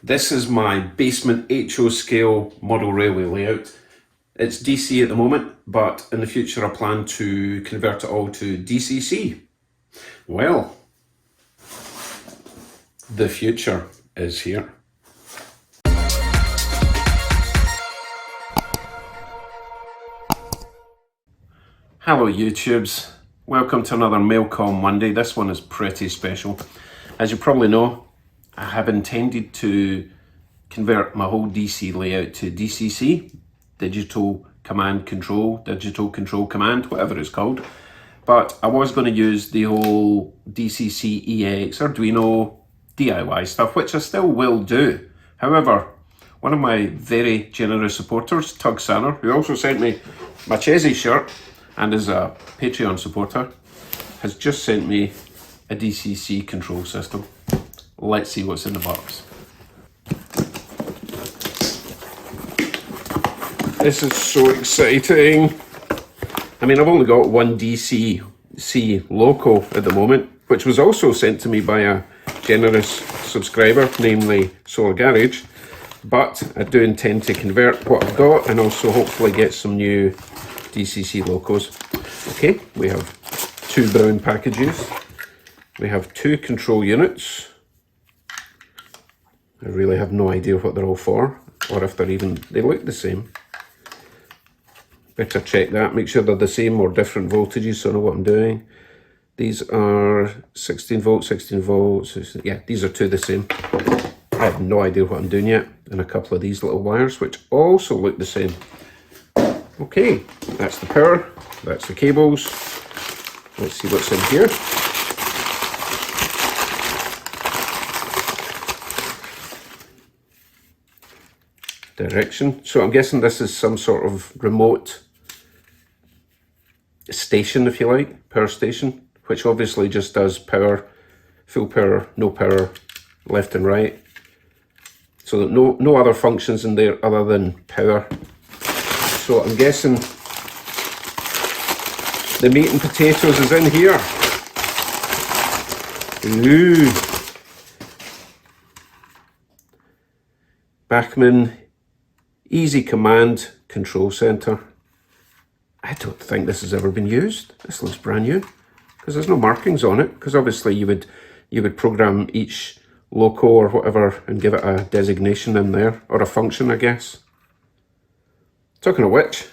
This is my basement HO scale model railway layout. It's DC at the moment, but in the future I plan to convert it all to DCC. Well, the future is here. Hello YouTubes, welcome to another Mail Call Monday. This one is pretty special. As you probably know, I have intended to convert my whole DC layout to DCC, Digital Command Control, Digital Control Command, whatever it's called. But I was going to use the whole DCC EX, Arduino, DIY stuff, which I still will do. However, one of my very generous supporters, Tug Sanner, who also sent me my Chesy shirt and is a Patreon supporter, has just sent me a DCC control system. Let's see what's in the box. This is so exciting. I mean, I've only got one DCC loco at the moment, which was also sent to me by a generous subscriber, namely Solar Garage. But I do intend to convert what I've got and also hopefully get some new DCC locos. Okay, we have two brown packages. We have two control units. I really have no idea what they're all for, or if they're even, they look the same. Better check that, make sure they're the same or different voltages so I know what I'm doing. These are 16 volts, 16 volts, yeah, these are two the same. I have no idea what I'm doing yet. And a couple of these little wires, which also look the same. Okay, that's the power, that's the cables. Let's see what's in here. Direction. So I'm guessing this is some sort of remote station, if you like, power station, which obviously just does power, full power, no power, left and right. So no other functions in there other than power. So I'm guessing the meat and potatoes is in here. Ooh. Bachmann Easy Command Control Center. I don't think this has ever been used. This looks brand new because there's no markings on it, because obviously you would program each loco or whatever and give it a designation in there, or a function, I guess. Talking of which,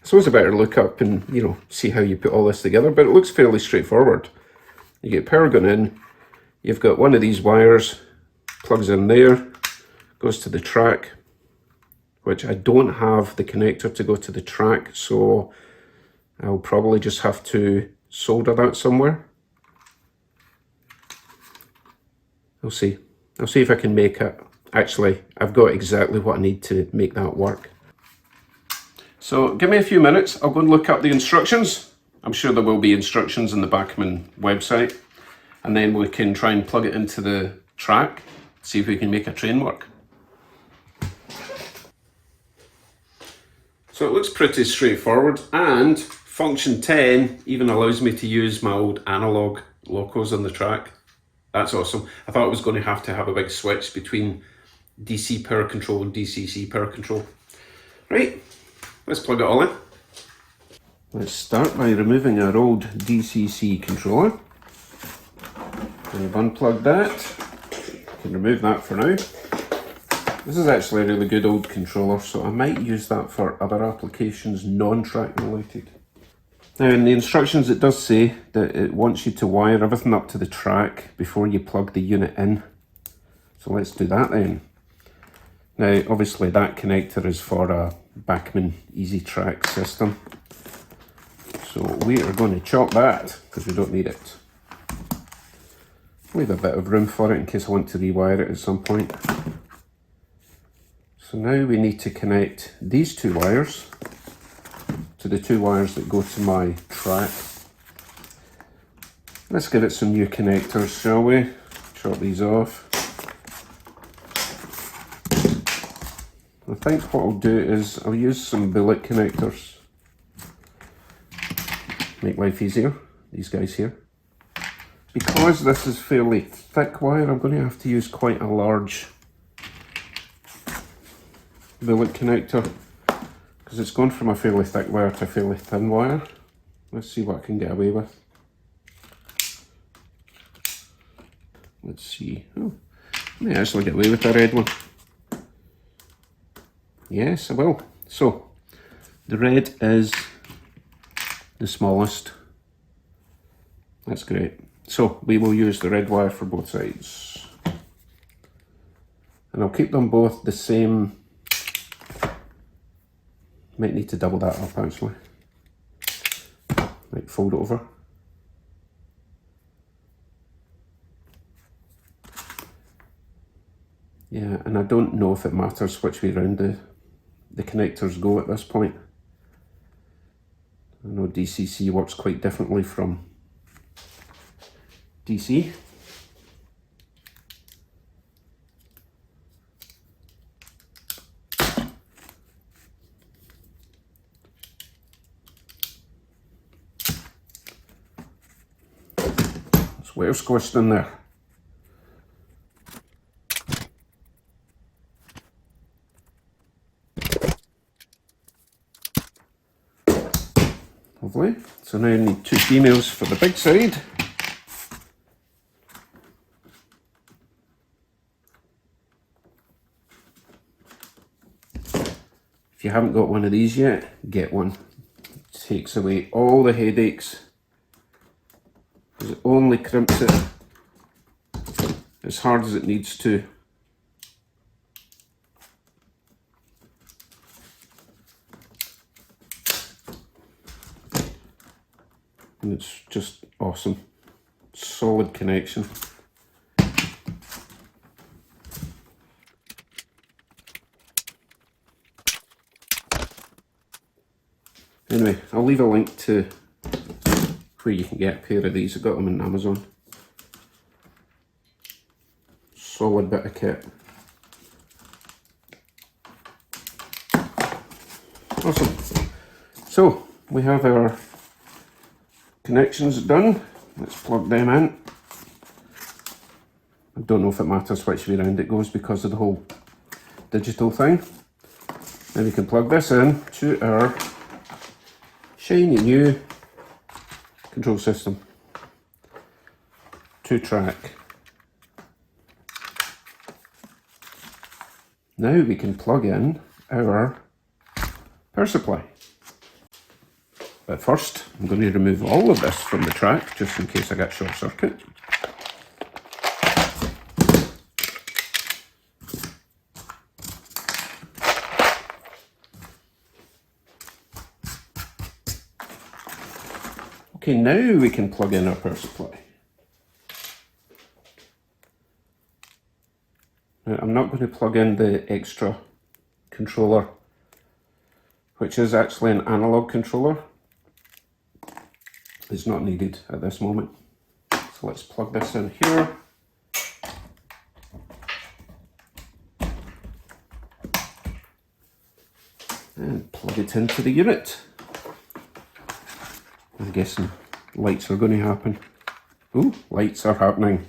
I suppose I better look up and, you know, see how you put all this together, but it looks fairly straightforward. You get power going in, you've got one of these wires, plugs in there, goes to the track, which I don't have the connector to go to the track, so I'll probably just have to solder that somewhere. I'll see. I'll see if I can make it. Actually, I've got exactly what I need to make that work. So give me a few minutes, I'll go and look up the instructions. I'm sure there will be instructions in the Bachmann website, and then we can try and plug it into the track, see if we can make a train work. So it looks pretty straightforward, and function 10 even allows me to use my old analog locos on the track. That's awesome. I thought I was going to have a big switch between DC power control and DCC power control. Right, let's plug it all in. Let's start by removing our old DCC controller. We've unplugged that. Can remove that for now. This is actually a really good old controller, so I might use that for other applications non-track related. Now in the instructions it does say that it wants you to wire everything up to the track before you plug the unit in. So let's do that then. Now obviously that connector is for a Bachmann Easy Track system. So we are going to chop that because we don't need it. Leave a bit of room for it in case I want to rewire it at some point. So now we need to connect these two wires to the two wires that go to my track. Let's give it some new connectors, shall we? Chop these off. I think what I'll do is I'll use some bullet connectors. Make life easier, these guys here. Because this is fairly thick wire, I'm going to have to use quite a large bullet connector, because it's gone from a fairly thick wire to a fairly thin wire. Let's see what I can get away with. Let's see. Oh, I may actually get away with the red one. Yes, I will. So, the red is the smallest. That's great. So, we will use the red wire for both sides. And I'll keep them both the same. Might need to double that up actually. Like fold it over. Yeah, and I don't know if it matters which way round the connectors go at this point. I know DCC works quite differently from DC. There's wire squished in there. Lovely. So now I need 2 females for the big side. If you haven't got one of these yet, get one. It takes away all the headaches, because it only crimps it as hard as it needs to. And it's just awesome. Solid connection. Anyway, I'll leave a link to where you can get a pair of these. I got them on Amazon. Solid bit of kit. Awesome. So, we have our connections done. Let's plug them in. I don't know if it matters which way around it goes because of the whole digital thing. Now we can plug this in to our shiny new control system. 2-track. Now we can plug in our power supply. But first, I'm going to remove all of this from the track, just in case I get short circuit. Okay, now we can plug in our power supply. Now, I'm not going to plug in the extra controller, which is actually an analog controller. It's not needed at this moment. So let's plug this in here. And plug it into the unit. I'm guessing lights are going to happen. Ooh, lights are happening.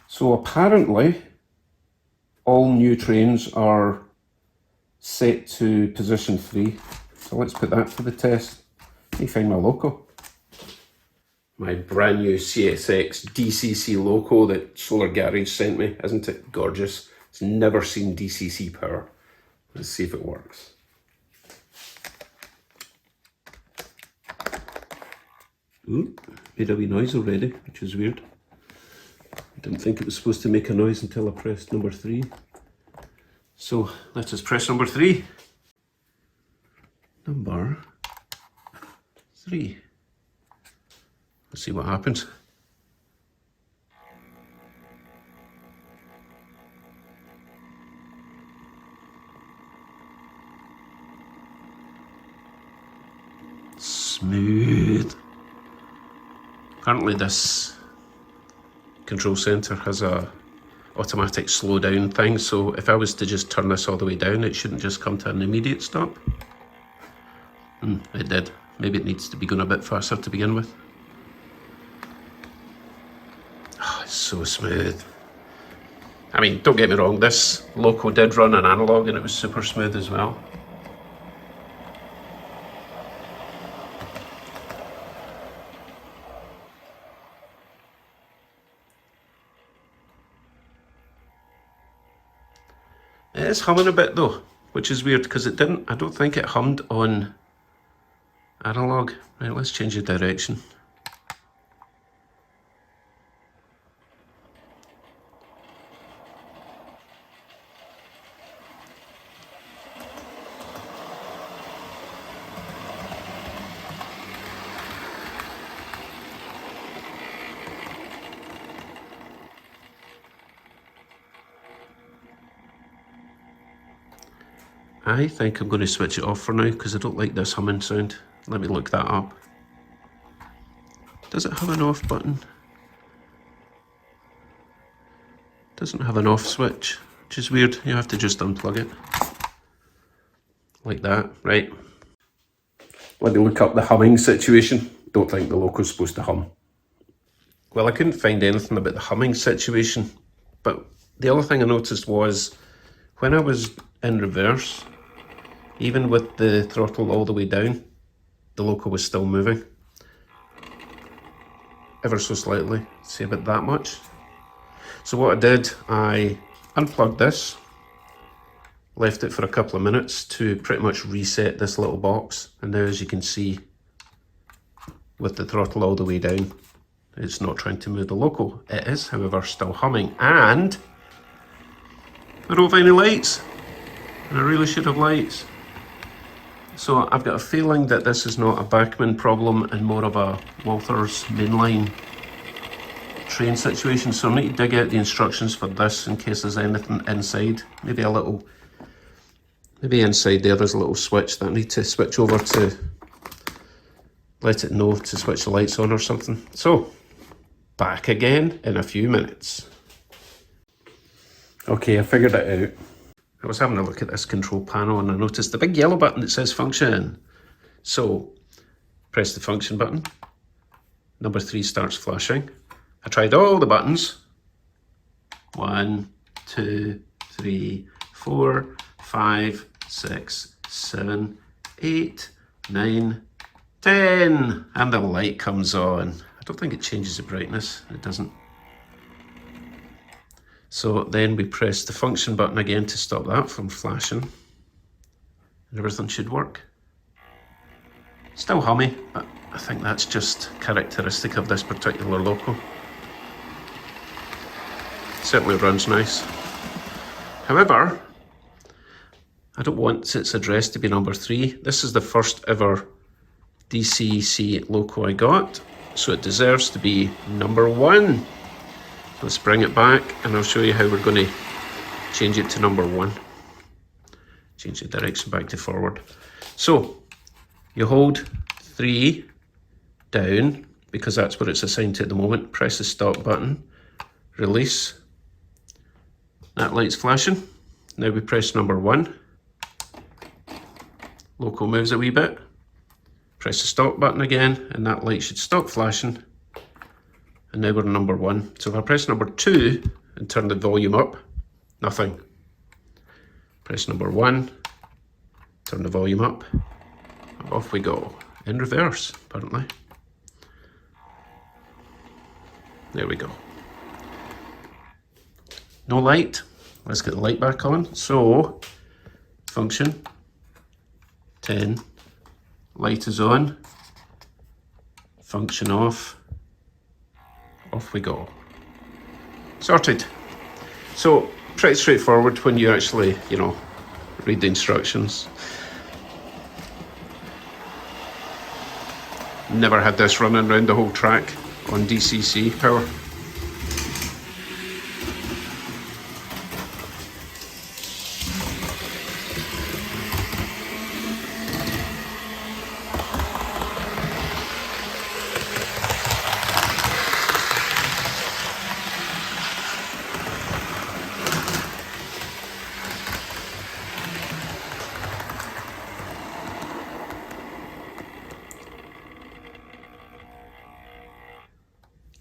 So apparently, all new trains are set to position 3. So let's put that to the test. Let me find my loco. My brand new CSX DCC loco that Solar Garage sent me. Isn't it gorgeous? It's never seen DCC power. Let's see if it works. Ooh, made a wee noise already, which is weird. I didn't think it was supposed to make a noise until I pressed number 3. So let us press number 3. Number 3. Let's see what happens. Smooth. Apparently this control center has a automatic slow down thing, so if I was to just turn this all the way down, it shouldn't just come to an immediate stop. It did. Maybe it needs to be going a bit faster to begin with. Oh, it's so smooth. I mean, don't get me wrong, this loco did run an analog and it was super smooth as well. It is humming a bit though, which is weird because I don't think it hummed on analog. Right, let's change the direction. I think I'm going to switch it off for now because I don't like this humming sound. Let me look that up. Does it have an off button? Doesn't have an off switch, which is weird. You have to just unplug it. Like that, right? Let me look up the humming situation. Don't think the loco's supposed to hum. Well, I couldn't find anything about the humming situation, but the other thing I noticed was when I was in reverse, even with the throttle all the way down, the loco was still moving. Ever so slightly, say about that much. So what I did, I unplugged this, left it for a couple of minutes to pretty much reset this little box. And now as you can see, with the throttle all the way down, it's not trying to move the loco. It is, however, still humming. And I don't have any lights. And I really should have lights. So I've got a feeling that this is not a Bachmann problem and more of a Walther's mainline train situation. So I need to dig out the instructions for this in case there's anything inside. Maybe inside there's a little switch that I need to switch over to let it know to switch the lights on or something. So, back again in a few minutes. Okay, I figured it out. I was having a look at this control panel and I noticed the big yellow button that says function. So, press the function button. Number 3 starts flashing. I tried all the buttons. 1, 2, 3, 4, 5, 6, 7, 8, 9, 10. And the light comes on. I don't think it changes the brightness. It doesn't. So then we press the function button again to stop that from flashing. And everything should work. Still hummy, but I think that's just characteristic of this particular loco. Certainly runs nice. However, I don't want its address to be number 3. This is the first ever DCC loco I got, so it deserves to be number 1. Let's bring it back and I'll show you how we're going to change it to number 1. Change the direction back to forward. So you hold 3 down because that's what it's assigned to at the moment. Press the stop button, release. That light's flashing. Now we press number 1. Loco moves a wee bit. Press the stop button again and that light should stop flashing. And now we're on number 1. So if I press number 2 and turn the volume up, nothing. Press number 1, turn the volume up, and off we go. In reverse, apparently. There we go. No light. Let's get the light back on. So, function, 10, light is on, function off. Off we go. Sorted. So, pretty straightforward when you actually, read the instructions. Never had this running around the whole track on DCC power.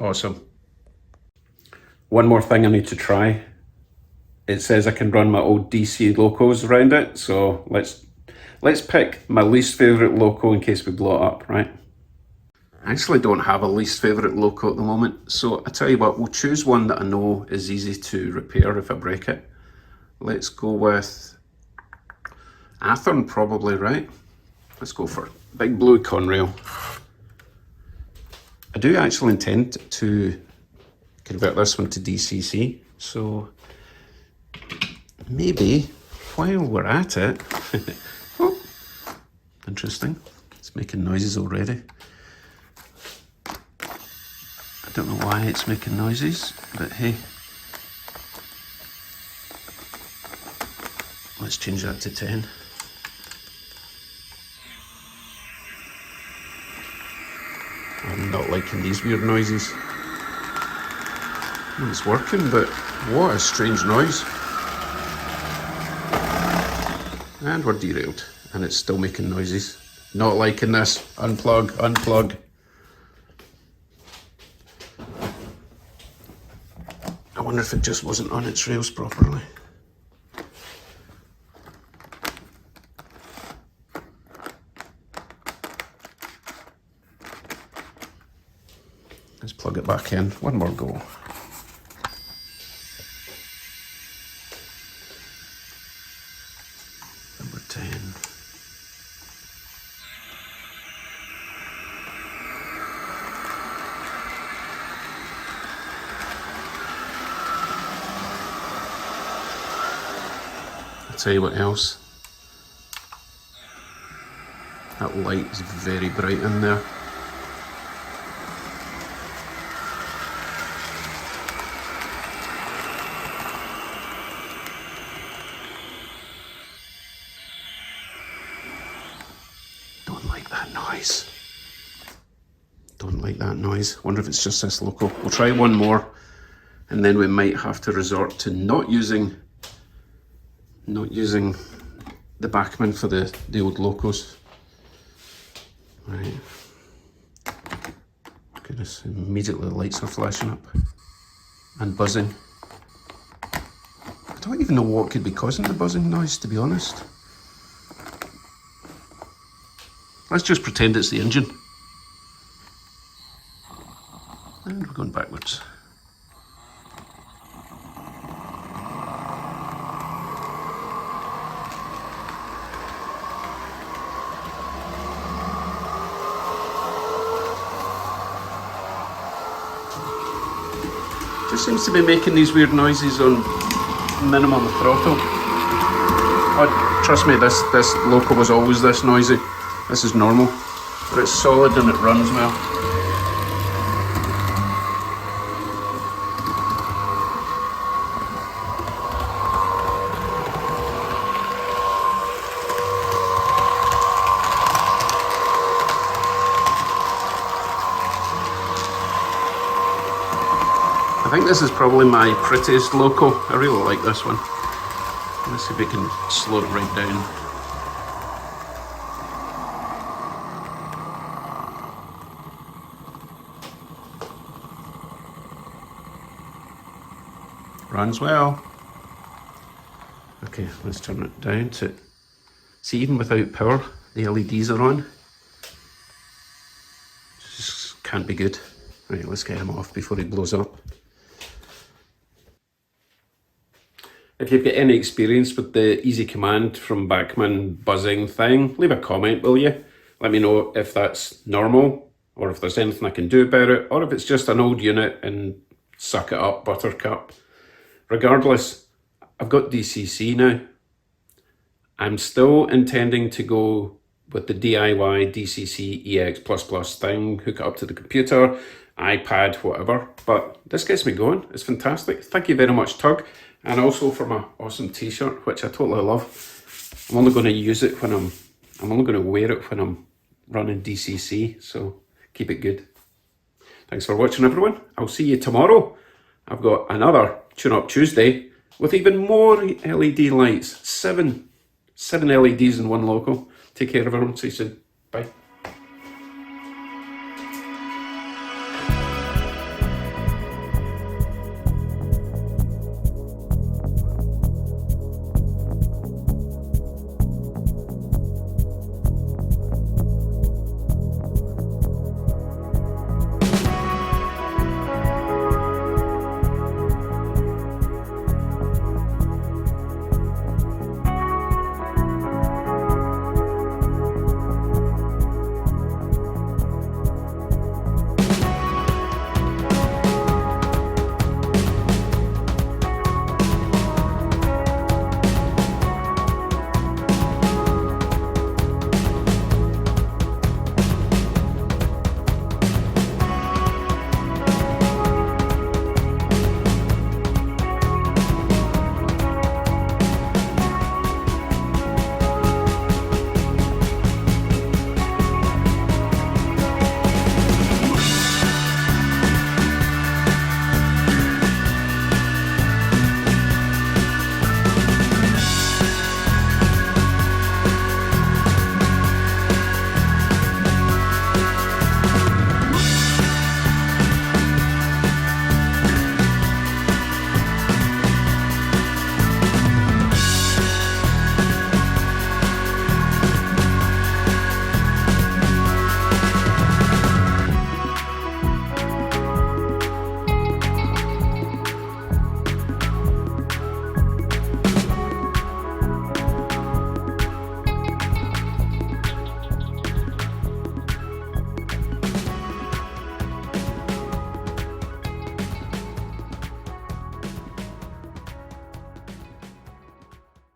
Awesome. One more thing I need to try. it says I can run my old DC locos around it. So let's pick my least favourite loco in case we blow it up, right? I actually don't have a least favourite loco at the moment, so I tell you what, we'll choose one that I know is easy to repair if I break it. Let's go with Athern, probably, right? Let's go for Big Blue Conrail. I do actually intend to convert this one to DCC, so maybe while we're at it, oh, interesting, it's making noises already. I don't know why it's making noises, but hey, let's change that to 10. I'm not liking these weird noises. Well, it's working, but what a strange noise. And we're derailed, and it's still making noises. Not liking this. Unplug, unplug. I wonder if it just wasn't on its rails properly. Let's plug it back in. One more go. Number 10. I'll tell you what else. That light is very bright in there. Don't like that noise. Don't like that noise. Wonder if it's just this loco. We'll try one more, and then we might have to resort to not using the backman for the old locos. Right. Goodness, immediately the lights are flashing up and buzzing. I don't even know what could be causing the buzzing noise, to be honest. Let's just pretend it's the engine. And we're going backwards. Just seems to be making these weird noises on minimum throttle. Oh, trust me, this loco was always this noisy. This is normal, but it's solid and it runs well. I think this is probably my prettiest loco. I really like this one. Let's see if we can slow it right down. Runs well. Okay, let's turn it down to, see, even without power, the LEDs are on. Just can't be good. Right, let's get him off before he blows up. If you've got any experience with the easy command from backman buzzing thing, leave a comment, will you? Let me know if that's normal, or if there's anything I can do about it, or if it's just an old unit and suck it up, buttercup. Regardless, I've got DCC now. I'm still intending to go with the DIY DCC EX++ thing, hook it up to the computer, iPad, whatever. But this gets me going. It's fantastic. Thank you very much, Tug. And also for my awesome t-shirt, which I totally love. I'm only going to use it when I'm only going to wear it when I'm running DCC. So keep it good. Thanks for watching, everyone. I'll see you tomorrow. I've got another Tune Up Tuesday with even more LED lights. Seven LEDs in one loco. Take care, everyone. See you soon. Bye.